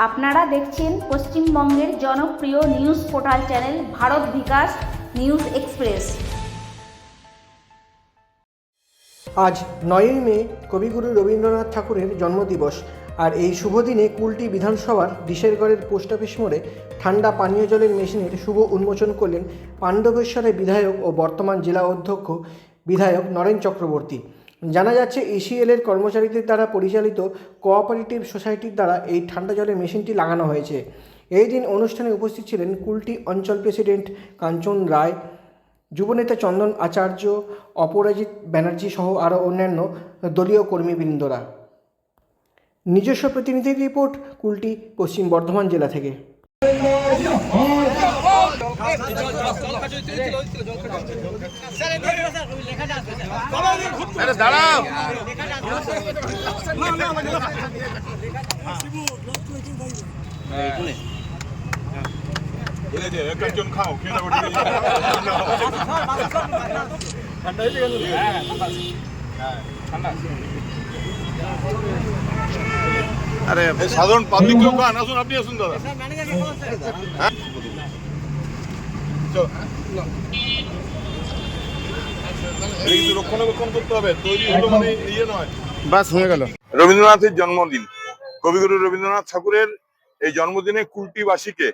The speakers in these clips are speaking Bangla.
আপনারা দেখছেন পশ্চিমবঙ্গের জনপ্রিয় নিউজ পোর্টাল চ্যানেল ভারত বিকাশ নিউজ এক্সপ্রেস। আজ 9ই মে কবিগুরু রবীন্দ্রনাথ ঠাকুরের জন্মদিবস। আর এই শুভ দিনে কুলটি বিধানসভার ডিশেরগড়ের পোস্ট অফিস মোড়ে ঠান্ডা পানীয় জলের মেশিনের শুভ উন্মোচন করলেন পাণ্ডবেশ্বরের বিধায়ক ও বর্তমান জেলা অধ্যক্ষ বিধায়ক নরেন চক্রবর্তী। জানা যাচ্ছে ECL-এর কর্মচারীদের দ্বারা পরিচালিত কোঅপারেটিভ সোসাইটির দ্বারা এই ঠান্ডা জলের মেশিনটি লাগানো হয়েছে। এই দিন অনুষ্ঠানে উপস্থিত ছিলেন কুলটি অঞ্চল প্রেসিডেন্ট কাঞ্চন রায়, যুবনেতা চন্দন আচার্য, অপরাজিত ব্যানার্জি সহ আরও অন্যান্য দলীয় কর্মীবৃন্দরা। নিজস্ব প্রতিনিধি রিপোর্ট, কুলটি, পশ্চিম বর্ধমান জেলা থেকে। আরে সাধারণ পাবলিক কেউ গান আসুন, আপনি আসুন দাদা। কিন্তু রক্ষণাবেক্ষণ করতে হবে, তৈরি হলো মানে ইয়ে নয়, বাস হয়ে গেল। রবীন্দ্রনাথের জন্মদিন, কবিগুরু রবীন্দ্রনাথ ঠাকুরের এই জন্মদিনে কুলটিবাসীকে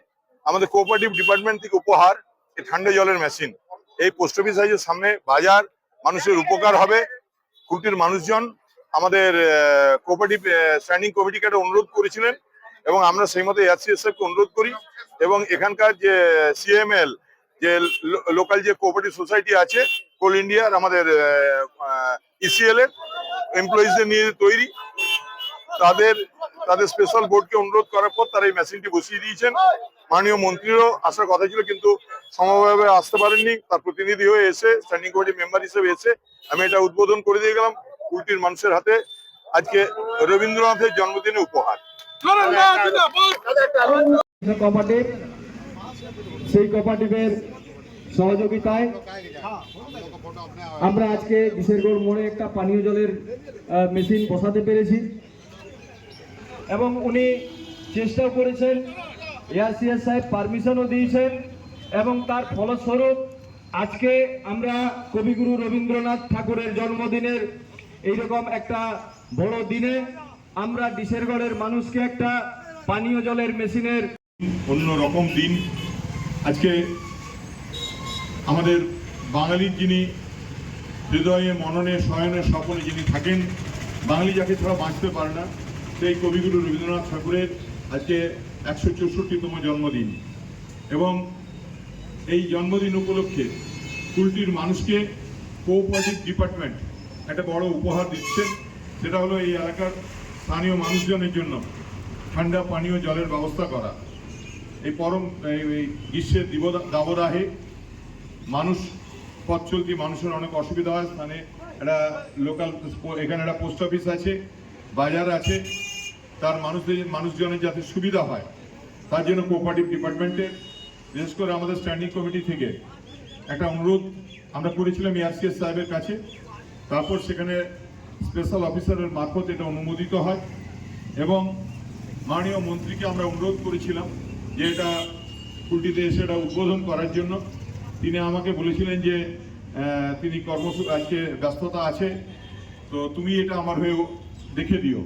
আমাদের কোঅপারেটিভ ডিপার্টমেন্ট থেকে উপহার এই ঠান্ডা জলের মেশিন। এই পোস্ট অফিস হাউসের সামনে বাজার, মানুষের উপকার হবে। কুলটির মানুষজন আমাদের কোঅপারেটিভ স্ট্যান্ডিং কমিটিকে একটা অনুরোধ করেছিলেন এবং আমরা সেই মতো ARCS সাহেবকে অনুরোধ করি এবং এখানকার যে CML যে লোকাল যে কোঅপারেটিভ সোসাইটি আছে কোল ইন্ডিয়ার আমাদের ECL-এর এমপ্লয়িজদের নিয়ে তৈরি, তাদের স্পেশাল বোর্ডকে অনুরোধ করার পর তারা এই মেশিনটি বসিয়ে দিয়েছেন। মাননীয় মন্ত্রীরও আসার কথা ছিল কিন্তু সমভাবে আসতে পারেননি, তার প্রতিনিধি হয়ে এসে স্ট্যান্ডিং কমিটি মেম্বার হিসেবে এসে আমি এটা উদ্বোধন করে দিয়ে গেলাম। কুলটির মানুষের হাতে আজকে রবীন্দ্রনাথের জন্মদিনে উপহার। সেই কোঅপারেটিভের সহযোগিতায় আমরা আজকে ডিশেরগড় মোড়ে একটা পানীয় জলের মেশিন বসাতে পেরেছি এবং উনি চেষ্টাও করেছেন, ARCS সাহেব পারমিশনও দিয়েছেন এবং তার ফলস্বরূপ আজকে আমরা কবিগুরু রবীন্দ্রনাথ ঠাকুরের জন্মদিনের এইরকম একটা বড় দিনে আমরা ডিশেরগড়ের মানুষকে একটা পানীয় জলের মেশিনের অন্য রকম দিন। আজকে আমাদের বাঙালির যিনি হৃদয়ে মননে শয়নে স্বপনে যিনি থাকেন, বাঙালি যাকে ছাড়া বাঁচতে পারে না, সেই কবিগুরু রবীন্দ্রনাথ ঠাকুরের আজকে 164তম জন্মদিন এবং এই জন্মদিন উপলক্ষে কুলটির মানুষকে কোঅপারেটিভ ডিপার্টমেন্ট একটা বড় উপহার দিচ্ছেন। সেটা হলো এই এলাকার স্থানীয় মানুষজনের জন্য ঠান্ডা পানীয় জলের ব্যবস্থা করা। এই গ্রীষ্মের দাবদাহে মানুষ পথ চলতি মানুষের অনেক অসুবিধা হয়। স্থানে একটা লোকাল এখানে একটা পোস্ট অফিস আছে, বাজার আছে, তার মানুষজনের যাতে সুবিধা হয় তার জন্য কোঅপারেটিভ ডিপার্টমেন্টের বিশেষ করে আমাদের স্ট্যান্ডিং কমিটি থেকে একটা অনুরোধ আমরা করেছিলাম ARCS সাহেবের কাছে। তারপর সেখানে স্পেশাল অফিসারের মারফত এটা অনুমোদিত হয় এবং মাননীয় মন্ত্রীকে আমরা অনুরোধ করেছিলাম যে এটা কুলটিতে এসে এটা উদ্বোধন করার জন্য। তিনি আমাকে বলেছিলেন যে তিনি আজকে ব্যস্ততা আছে, তো তুমি এটা আমার হয়ে দেখে দিও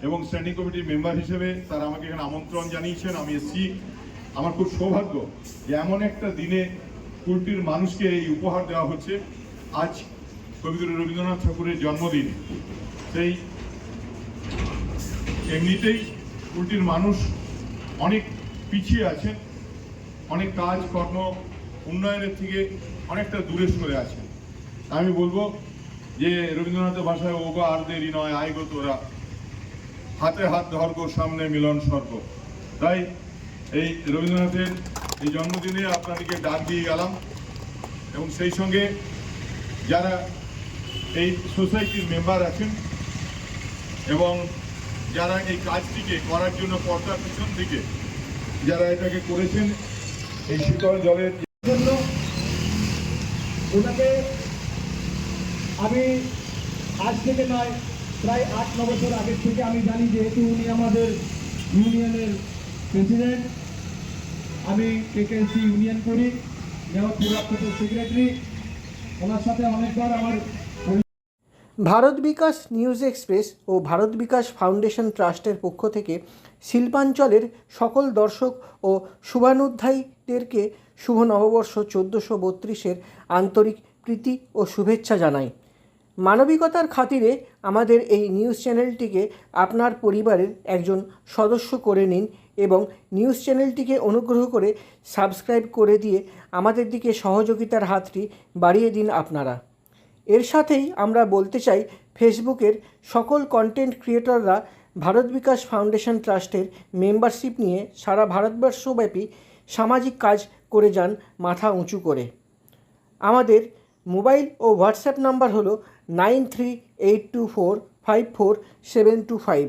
এবং স্ট্যান্ডিং কমিটির মেম্বার হিসেবে তারা আমাকে এখানে আমন্ত্রণ জানিয়েছেন, আমি এসেছি। আমার খুব সৌভাগ্য যে এমন একটা দিনে কুলটির মানুষকে এই উপহার দেওয়া হচ্ছে। আজ কবিগুরু রবীন্দ্রনাথ ঠাকুরের জন্মদিন, সেই এমনিতেই কুলটির মানুষ অনেক পিছিয়ে আছেন, অনেক কাজ কর্ম উন্নয়নের থেকে অনেকটা দূরে সরে আছে। আমি বলবো যে রবীন্দ্রনাথের ভাষায় ওগো আর দেরি নয়, আয় গো তোরা, হাতে হাত ধর গো সামনে মিলন স্বর্গ। তাই এই রবীন্দ্রনাথের এই জন্মদিনে আপনাদেরকে ডাক দিয়ে গেলাম এবং সেই সঙ্গে যারা এই সোসাইটির মেম্বার আছেন এবং যারা এই কাজটিকে করার জন্য পর্দার পিছন থেকে যারা এটাকে করেছেন এই শীতল জলের জন্য, ওনাকে আমি আজ থেকে নয় প্রায় 8-9 বছর আগের থেকে আমি জানি, যেহেতু উনি আমাদের ইউনিয়নের প্রেসিডেন্ট, আমি কেকেএসসি ইউনিয়ন করি, নেওয়ার সেক্রেটারি। ওনার সাথে অনেকবার আমার ভারত বিকাশ নিউজ এক্সপ্রেস ও ভারত বিকাশ ফাউন্ডেশন ট্রাস্টের পক্ষ থেকে শিল্পাঞ্চলের সকল দর্শক ও শুভানুধ্যায়ীদেরকে শুভ নববর্ষ 1432-এর আন্তরিক প্রীতি ও শুভেচ্ছা জানাই। মানবিকতার খাতিরে আমাদের এই নিউজ চ্যানেলটিকে আপনার পরিবারের একজন সদস্য করে নিন এবং নিউজ চ্যানেলটিকে অনুগ্রহ করে সাবস্ক্রাইব করে দিয়ে আমাদের দিকে সহযোগিতার হাতটি বাড়িয়ে দিন আপনারা। এর সাথেই আমরা বলতে চাই, ফেসবুকের সকল কন্টেন্ট ক্রিয়েটররা ভারত বিকাশ ফাউন্ডেশন ট্রাস্টের মেম্বারশিপ নিয়ে সারা ভারতবর্ষব্যাপী সামাজিক কাজ করে যান মাথা উঁচু করে। আমাদের মোবাইল ও হোয়াটসঅ্যাপ নাম্বার হলো 9382454725।